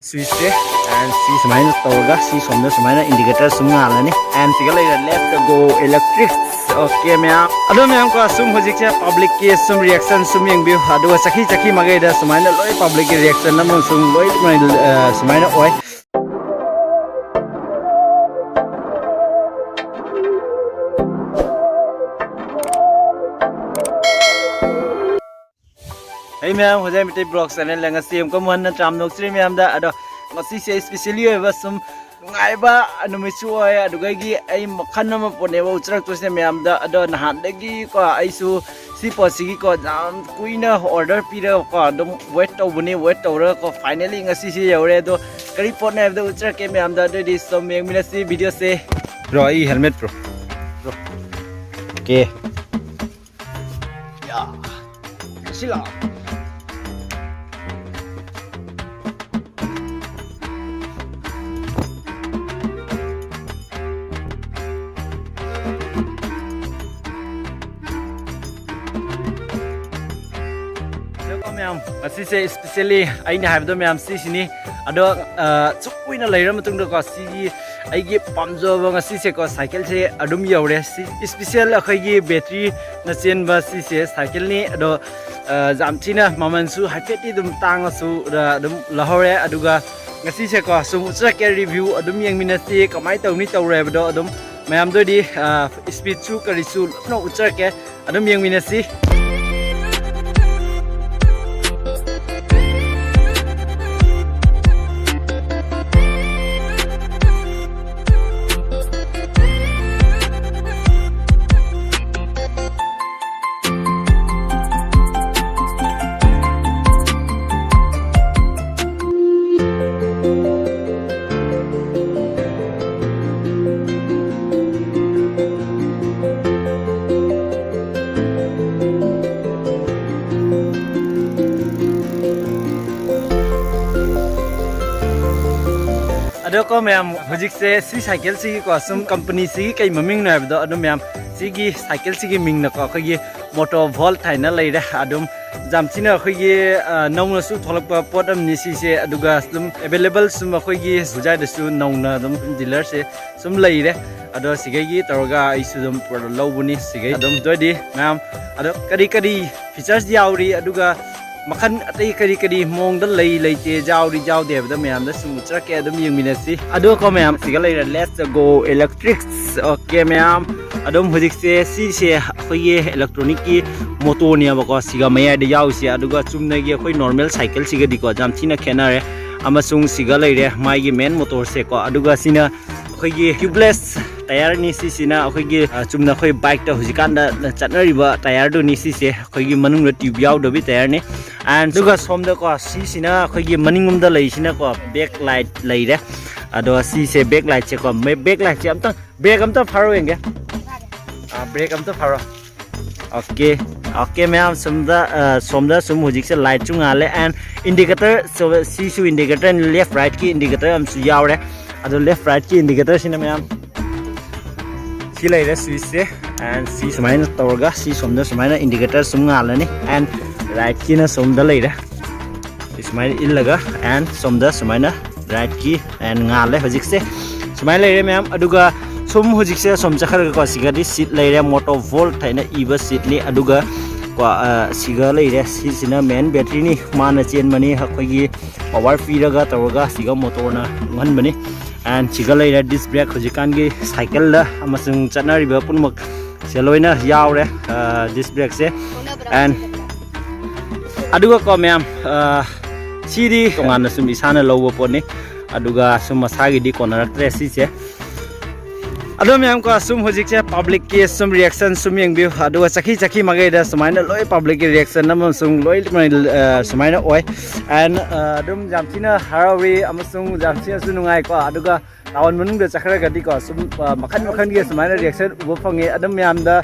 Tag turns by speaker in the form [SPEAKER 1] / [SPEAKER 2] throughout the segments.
[SPEAKER 1] switch and see sumai tawga see somda sumai indicator sum ngalani and sigala left go electric okay ma'am ado ma'am ko sum hojik che public ke sum reaction sum yeng bi ado chaki magai da sumai loi public reaction nam sum loi sumai oi Hey ma'am, hojai mitai blog channel lenga sim ko mon na tram nok stream ma'am da ado ngasi se especially oi sum ngai ba anu mi chu oi adu gai gi ai makhan ma pone ba uchrak to se ma'am da ado nahan de gi ko ai su si po si gi ko jam kuina order pira ko dum wait to buni wait to ra ko finally ngasi si yore do kari pon na da uchrak ke ma'am da de so meg mina si video se bro ai helmet bro okay ya sila ma'am asi se especially aina habdo ma'am si sini ado chukuina leira matung do ko si ai gi pamjo ba ngasi se ko cycle se adum yaure si special akhai gi battery na chen ba si se cycle ni ado jamchina mamansu hapeti dum tang su dum lahore aduga ngasi se ko su tra ke review adum yang minasi kamai tawni tawre ba do adum ma'am do di speed chu kari su no utra ke adum yang minasi ado ko ma'am hojik se si cycle si ko sum company si kai maming na do ado ma'am si gi cycle si gi ming na ko gi Motovolt thaina leira adum jamchina gi nauna su tholak pa podam ni si se aduga sum available sum gi hujai da su nauna dum dealer se sum leire ado sigai gi targa isu dum pro lobuni sigai adum dodi ma'am ado kadi features yauri aduga makhan atai kari mong da lei te jaw de da ma'am da sum tra ke adum yeng minasi ado ko ma'am sigalai let's go electric okay ma'am adum hojik se khoi electronic ki motor ni ba ko siga maya de yaw si aduga chumna gi khoi normal cycle siga di ko jam thina khenare amasung sigalai re mai gi main motor se ko aduga sina khoi gi tubeless tire ni si sina khoi gi chumna khoi bike ta hojikan da chatnari ba tire do ni si se khoi gi manung da tube yaw do bi tire ni and duga somda ko si sina khoi gi maningum da lei sina ko backlight lei re ado si se backlight che ko me backlight che amtang brake amta pharo enge brake amta pharo okay ma'am somda sum hojik se light chung ale and indicator so si su indicator left right ki indicator am su yaw re ado left right ki indicator sina ma'am si lei re switch se and si sumaina torga si somda sumaina indicator sum ngalani and right ki na somda lei re sumaina illaga and somda sumaina right ki and ngale hojik se sumaina lei re ma'am aduga sum hojik se som chakhar ko sigadi seat lei re Motovolt thaina iba seat ni aduga ko siga lei re si sina main battery ni mana chen mani khoi gi power piraga torga siga motor na ngan mani and siga lei re disc brake hojikan gi cycle la amasung chanari ba punmak seloina yaw re disc brake se and aduga ko ma'am sidi tongana sum isana lobo poni aduga sum masagi di konaraktre si se ado ma'am ko sum hojik che public ke sum reaction sum yeng bi aduga chaki magai da sumaina loi public reaction nam sum loi sumaina oi and dum jamchina harawi amasung jamchina su nungai ko aduga tawon munung da chakhra gadi ko sum makhan ge sumaina reaction ubo phange adam ma'am da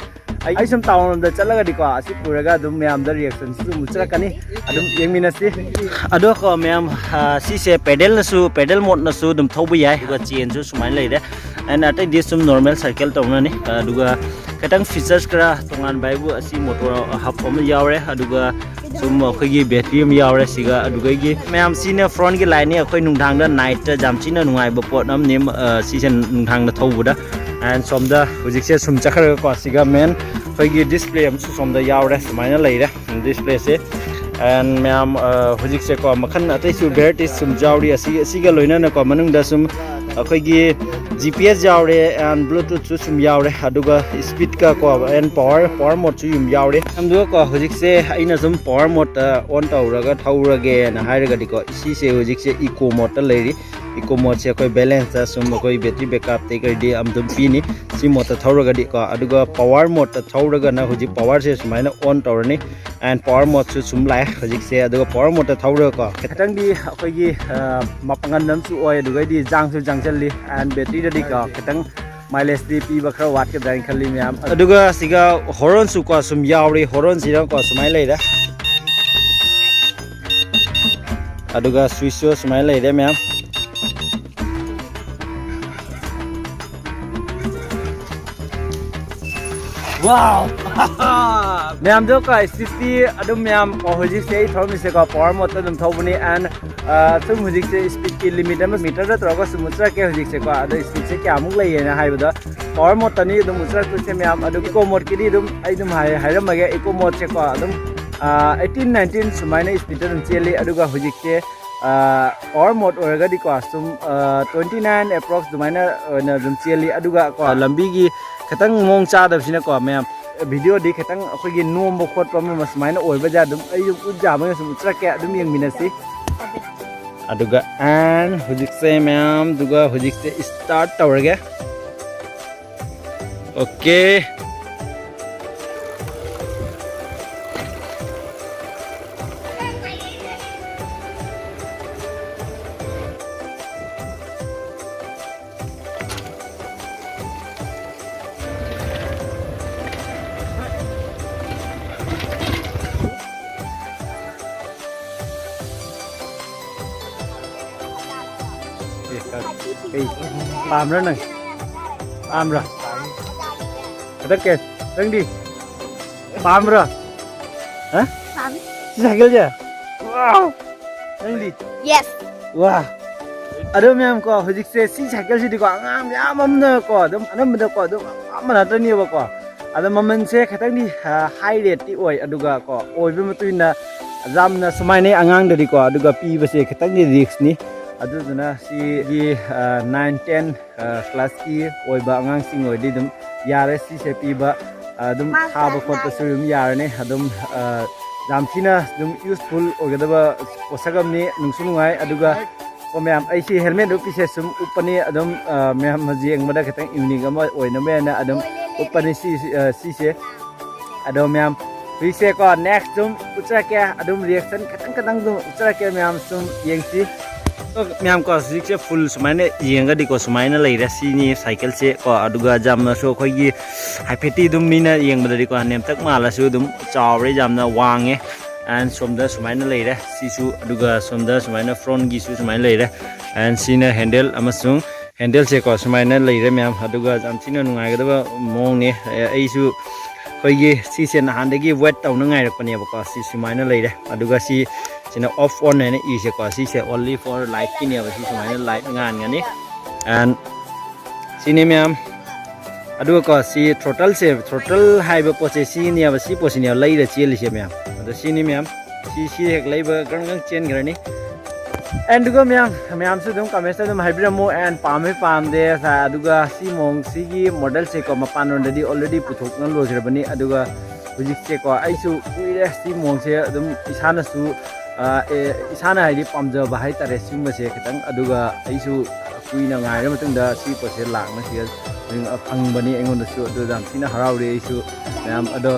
[SPEAKER 1] ai sum tawon da chalaga di ko asi puraga dum ma'am da reaction su muchra kani adum yengminasi ado ko ma'am si se pedal mode na su dum thobu yai ko chain su sumai lei de and at this sum normal cycle tawna ni aduga ꯈꯤꯇꯪ features ꯈꯔ ꯇꯣꯉꯥꯟꯕ ꯍꯥꯏꯕꯨ ꯑꯁꯤ motor hub ꯑꯃ ꯌꯥꯎꯔꯦ ꯑꯗꯨꯒ ꯁꯨꯝ ꯑꯩꯈꯣꯏꯒꯤ ꯕꯦꯇ꯭ꯔꯤ ꯑꯃ ꯌꯥꯎꯔꯦ ꯁꯤꯒ ꯑꯗꯨꯒ ꯃꯌꯥꯝ ꯁꯤꯅ ꯐ꯭ꯔꯣꯟꯒꯤ ꯂꯥꯏꯠꯅꯤ ꯑꯩꯈꯣꯏ ꯅꯨꯡꯗꯥꯡꯗ ꯅꯥꯏꯠꯇ ꯌꯥꯝ ꯊꯤꯅ ꯅꯨꯡꯉꯥꯏꯕ ꯄꯣꯠ ꯑꯃꯅꯤ ꯁꯤꯁꯦ ꯅꯨꯡꯗꯥꯡꯗ ꯊꯧꯕꯗ ꯑꯦꯟ ꯁꯣꯝꯗ ꯍꯧꯖꯤꯛꯁꯦ ꯁꯨꯝ ꯆꯠꯈ꯭ꯔꯒꯀꯣ ꯁꯤꯒ ꯃꯦꯟ ꯑꯩꯈꯣꯏꯒꯤ ꯗꯤꯁꯄ꯭ꯂꯦ ꯑꯃꯁꯨ ꯁꯣꯝꯗ ꯌꯥꯎꯔꯦ ꯁꯨꯃꯥꯏꯅ ꯂꯩꯔꯦ ꯗꯤꯁꯄ꯭ꯂꯦꯁꯦ ꯑꯦꯟ ꯃꯌꯥꯝ ꯍꯧꯖꯤꯛꯁꯦꯀꯣ ꯃꯈꯜ ꯑꯇꯩꯁꯨ ꯚꯦꯔꯥꯏꯇꯤꯁ ꯁꯨꯝ ꯌꯥꯎꯔꯤ ꯑꯁꯤꯒ ꯂꯣꯏꯅꯅꯀꯣ ꯃꯅꯨꯡꯗ ꯁꯨꯝ ꯑꯩꯈꯣꯏꯒꯤ GPS ꯌꯥꯎꯔꯦ ꯑꯦꯟ ꯕ꯭ꯂꯨꯇꯨꯠꯁꯨ ꯁꯨꯝ ꯌꯥꯎꯔꯦ ꯑꯗꯨꯒ ꯁ꯭ꯄꯤꯠꯀ ꯀꯣ ꯑꯦꯟ ꯄꯋꯥꯔ ꯃꯣꯗꯁꯨ ꯌꯨꯝ ꯌꯥꯎꯔꯦ ꯑꯗꯨꯒꯀꯣ ꯍꯧꯖꯤꯛꯁꯦ ꯑꯩꯅ ꯁꯨꯝ ꯄꯋꯥꯔ ꯃꯣꯗꯇ ꯑꯣꯟ ꯇꯧꯔꯒ ꯊꯧꯔꯒꯦꯅ ꯍꯥꯏꯔꯒꯗꯤꯀꯣ ꯁꯤꯁꯦ ꯍꯧꯖꯤꯛꯁꯦ ꯏꯀꯣ ꯃꯣꯗꯇ ꯂꯩꯔꯤ ꯏꯀꯣ ꯃꯣꯗꯁꯦ ꯑꯩꯈꯣꯏ ꯕꯦꯂꯦꯟꯁꯇ ꯁꯨꯝ ꯑꯩꯈꯣꯏ ꯕꯦꯇ꯭ꯔꯤ ꯕꯦꯀꯞꯇꯩ ꯀꯩꯗꯤ ꯑꯗꯨꯝ ꯄꯤꯅꯤ ꯁꯤ ꯃꯣꯗꯇ ꯊꯧꯔꯒꯗꯤꯀꯣ ꯑꯗꯨꯒ ꯄꯋꯥꯔ ꯃꯣꯗꯇ ꯊꯧꯔꯒꯅ ꯍꯧꯖꯤꯛ ꯄꯋꯥꯔꯁꯦ ꯁꯨꯃꯥꯏꯅ ꯑꯣꯟ ꯇꯧꯔꯅꯤ ꯑꯦꯟ ꯄꯋꯥꯔ ꯃꯣꯗꯁꯨ ꯁꯨꯝ ꯂꯥꯛꯑꯦ ꯍꯧꯖꯤꯛꯁꯦ ꯑꯗꯨꯒ ꯄꯋꯥꯔ ꯃꯣꯗꯇ ꯊꯧꯔꯒꯀꯣ ꯈꯤꯇꯪꯗꯤ ꯑꯩꯈꯣꯏꯒꯤ ꯃꯄꯥꯡꯒꯜ ꯑꯃꯁꯨ ꯑꯣꯏ ꯑꯗꯨꯒꯩꯗꯤ ꯖꯥꯡꯁꯨ ꯖꯥꯡꯁꯤꯜꯂꯤ ꯑꯦꯟ ꯕꯦꯇ꯭ꯔꯤꯗꯗꯤꯀꯣ ꯈꯤꯇꯪ ꯃꯥꯏꯂꯦꯖꯇꯤ ꯄꯤꯕ ꯈꯔ ꯋꯥꯠꯀꯗ꯭ꯔꯥꯅ ꯈꯜꯂꯤ ꯃꯌꯥꯝ ꯑꯗꯨꯒ ꯁꯤꯒ ꯍꯣꯔꯣꯟꯁꯨ ꯀꯣ ꯁꯨꯝ ꯌꯥꯎꯔꯤ ꯍꯣꯔꯣꯟꯁꯤꯅꯀꯣ ꯁꯨꯃꯥꯏꯅ ꯂꯩꯔꯦ ꯑꯗꯨꯒ ꯁ꯭ꯋꯤꯆꯁꯨ ꯁꯨꯃꯥꯏꯅ ꯂꯩꯔꯦ ꯃꯌꯥꯝ ꯋꯥꯎ ꯃꯌꯥꯝꯗꯣ ꯀꯣ ꯁ꯭ꯄꯤꯗꯇꯤ ꯑꯗꯨꯝ ꯃꯌꯥꯝ ꯍꯧꯖꯤꯛꯁꯦ ꯑꯩ ꯊꯧꯔꯝꯃꯤꯁꯦꯀꯣ ꯄꯋꯥꯔ ꯃꯣꯗꯇ ꯑꯗꯨꯝ ꯊꯧꯕꯅꯤ ꯑꯦꯟ ꯁꯨꯝ ꯍꯧꯖꯤꯛꯁꯦ ꯁ꯭ꯄꯤꯗꯀꯤ ꯂꯤꯃꯤꯠ ꯑꯃ ꯃꯤꯇꯔꯗ ꯇꯧꯔꯒ ꯁꯨꯝ ꯎꯠꯆꯔꯛꯀꯦ ꯍꯧꯖꯤꯛꯁꯦꯀꯣ ꯑꯗꯣ ꯁ꯭ꯄꯤꯗꯁꯦ ꯀꯌꯥꯃꯨꯛ ꯂꯩꯌꯦꯅ ꯍꯥꯏꯕꯗ ꯄꯋꯥꯔ ꯃꯣꯗꯇꯅꯤ ꯑꯗꯨꯝ ꯎꯠꯆꯔꯛꯇꯣꯏꯁꯦ ꯃꯌꯥꯝ ꯑꯗꯨ ꯏꯀꯣ ꯃꯣꯗꯀꯤꯗꯤ ꯑꯗꯨꯝ ꯑꯩ ꯑꯗꯨꯝ ꯍꯥꯏꯔꯝꯃꯒꯦ ꯏꯀꯣ ꯃꯣꯗꯁꯦꯀꯣ ꯑꯗꯨꯝ 18-19 ꯁꯨꯃꯥꯏꯅ ꯁ꯭ꯄꯤꯗꯇ ꯑꯗꯨꯝ ꯆꯦꯜꯂꯤ ꯑꯗꯨꯒ ꯍꯧꯖꯤꯛꯁꯦ ꯄꯋꯥꯔ ꯃꯣꯗ ꯑꯣꯏꯔꯒꯗꯤꯀꯣ ꯁꯨꯝ 29 ꯑꯦꯄ꯭ꯔꯣꯛꯁ ꯑꯗꯨꯃꯥꯏꯅ ꯑꯣꯏꯅ ꯑꯗꯨꯝ ꯆꯦꯜꯂꯤ ꯑꯗꯨꯒ ꯀꯣ ꯂꯝꯕꯤꯒꯤ ꯈꯤꯇꯪ ꯃꯑꯣꯡ ꯆꯥꯗꯕꯁꯤꯅꯀꯣ ꯃꯌꯥꯝ ꯚꯤꯗꯤꯑꯣꯗꯤ ꯈꯤꯇꯪ ꯑꯩꯈꯣꯏꯒꯤ ꯅꯣꯝꯕ ꯈꯣꯠꯄ ꯑꯃ ꯁꯨꯃꯥꯏꯅ ꯑꯣꯏꯕꯖꯥ ꯑꯗꯨꯝ ꯑꯩ ꯎꯠ ꯌꯥꯕꯅ ꯁꯨꯝ ꯎꯠꯆꯔꯛꯀꯦ ꯑꯗꯨꯝ ꯌꯦꯡꯃꯤꯟꯅꯁꯤ ꯑꯗꯨꯒ ꯑꯦꯟ ꯍꯧꯖꯤꯛꯁꯦ ꯃꯌꯥꯝ ꯑꯗꯨꯒ ꯍꯧꯖꯤꯛꯁꯦ ꯁ꯭ꯇꯥꯔꯠ ꯇꯧꯔꯒꯦ okay paham nang paham ra kata ke nang di paham ra hah paham cycle je wow nang di
[SPEAKER 2] Yes
[SPEAKER 1] wah ado mem ko hojik se si cycle si di ko ngam ya mam na ko dum anam da ko dum amana ta ni ba ko ado maman se khatang di high rate ti oi aduga ko oi bi matuina jamna sumai ne angang da di ko aduga pi ba se khatang ni risk ni aduna si gi 9-10 class ki oiba angang sing oidi dum yare si se pi ba dum thaba khot pa sum yarane adum jamthina dum useful ogadaba posagam ni nungsu nungai aduga ko mem ai si helmet du pise sum upani adum mem majeng mada khatang evening ama oina me na adum upani si se adum mem pise ko next dum uchake adum reaction khatang dum uchake mem sum yengsi ma'am को हजिक full सुमायने येंगदी को सुमायने लेरे सिनी cycle से को अदुगा जामना सो खोगी हाइफेटी दुम मीना येंगबदरी को name तक मालासु दुम चावरे जामना वांगे एंड सोमदा सुमायने लेरे सिसु अदुगा सोमदा सुमायने फ्रंट गिसु सुमायने लेरे एंड सिना हैंडल अमसुंग हैंडल से को सुमायने लेरे मैम अदुगा जामसिना नुंगाइगदबा मोंगने एइसु खोगी सिसे नहानदगी वेट तौना ngairapane bako si sumaina leire aduga si sina off on ne ise ko si se only for light ki ne ba si sumaina light ngan ngani and sini myam aduga ko si throttle hai ba po che si ne ba si po si ne leire cheli se myam adu sini myam si hek leiba gang chen grani and duga myam su dum comment dum haibiramo and pam de sa aduga si mong si gi model se ko mapan ondadi already puthok nan lojrabani aduga hujik se ko aisu kuire si mong se dum isana su isana haidi pamja ba hai tare simba se khitang aduga aisu kuina ngai ra matungda si po se lak na se phang bani engon su adu jam sina harauri aisu myam ado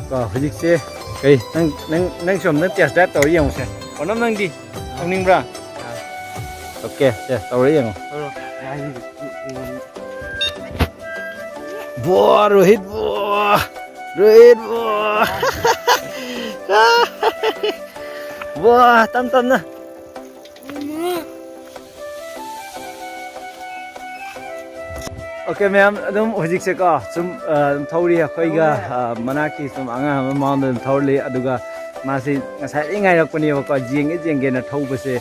[SPEAKER 1] ko hujik se kai nang som nang test that tor yeng se onam nang di ning bra okay ya tor yeng bo rohit wah tam na Okay, ma'am. Adum hojik se ka sum thori khoi ga manaki sum anga maund thorli aduga masi ngasai ingai rak pani ko jeng ge na thau ba se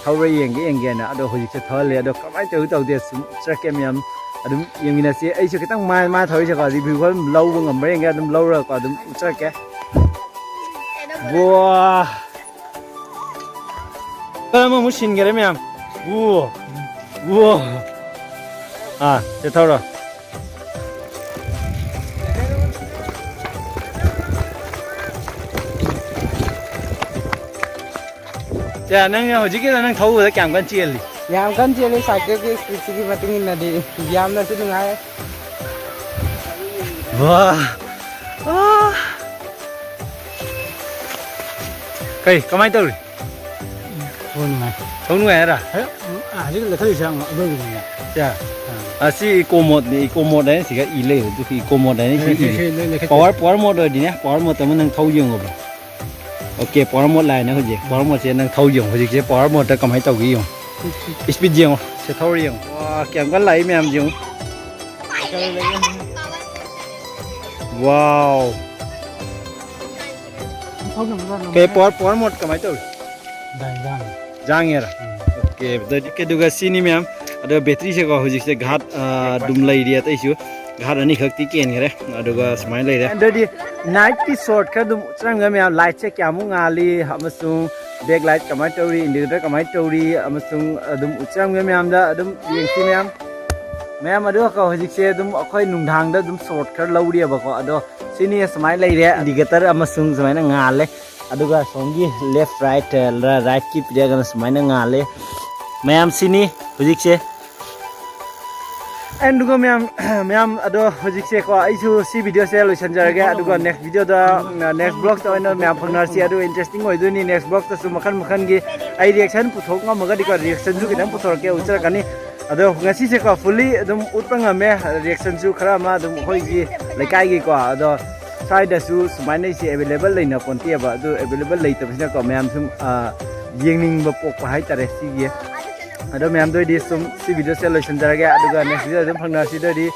[SPEAKER 1] thawre yeng ge na ado hojik se thole ado kamai tau de sum trake ma'am adum yeng na se ai se kitang ma thori se ka review ko low ngam bre ge adum low ra ko adum trake wow kama mushin ge ma'am wow wow à, thế thôi rồi. Dạ, nâng hồi trước kia là nâng thấu rồi cảm quan chia đi.
[SPEAKER 2] Yam kan jeli sakit ke sisi matingin na di yam na sinu ngai.
[SPEAKER 1] Wow. Ah. Cây, có mấy tôi?
[SPEAKER 2] Thôn ngai.
[SPEAKER 1] Thấu nuôi ra.
[SPEAKER 2] Jadi le kali sang ado ni.
[SPEAKER 1] Dạ. À, si eco mode đấy thì cái ý lệ của cái eco mode đấy thì power mode rồi đi nhé, power mode tao mình thâu dùng rồi. Ok, power mode này nó cái gì? Power mode sẽ nâng thâu dùng, hoặc là power mode ta cầm hay tàu cái dùng. Speed dùng, sẽ thâu dùng. Wow, kèm con lấy mềm dùng. Wow. Cái power mode cầm hay tàu. Giang nghe rồi. Ok, jadi cái duga sini mềm. Ada battery saya kau hujik saya ghat dum lay dia tu isu ghat ani khak ti ken kare aduga smile lay dia. Jadi night ki short ka dum trang ga me light che kya mu ngali amasung backlight kamai tauri indicator kamai tauri amasung dum trang ga me am da dum yeng si me am adu ka hujik se dum akhoi nung dhang da dum short ka low dia ba ko ado sini smile lay dia indicator amasung smile ngale aduga songi left right right ki pide ga smile ngale me am sini hujik se and duga ma'am ado hojik se ko aisu si video se solution jarage aduga next video da next blog to ino ma'am phangnar si adu interesting oi duni next blog ta su makhan gi ai reaction puthok nga maga dikar reaction ju kinam puthor ke uchra kani ado ngasi se ko fully adum utpanga me reaction ju khara ma adum hoi gi laikai gi ko ado side da su sumainai si available leina konti ba adu available leita bisna ko ma'am sum yengning ba pok pa hai tare si gi ada ma'am doi di sum si video solution jarage aduga next video dum phangna si doi di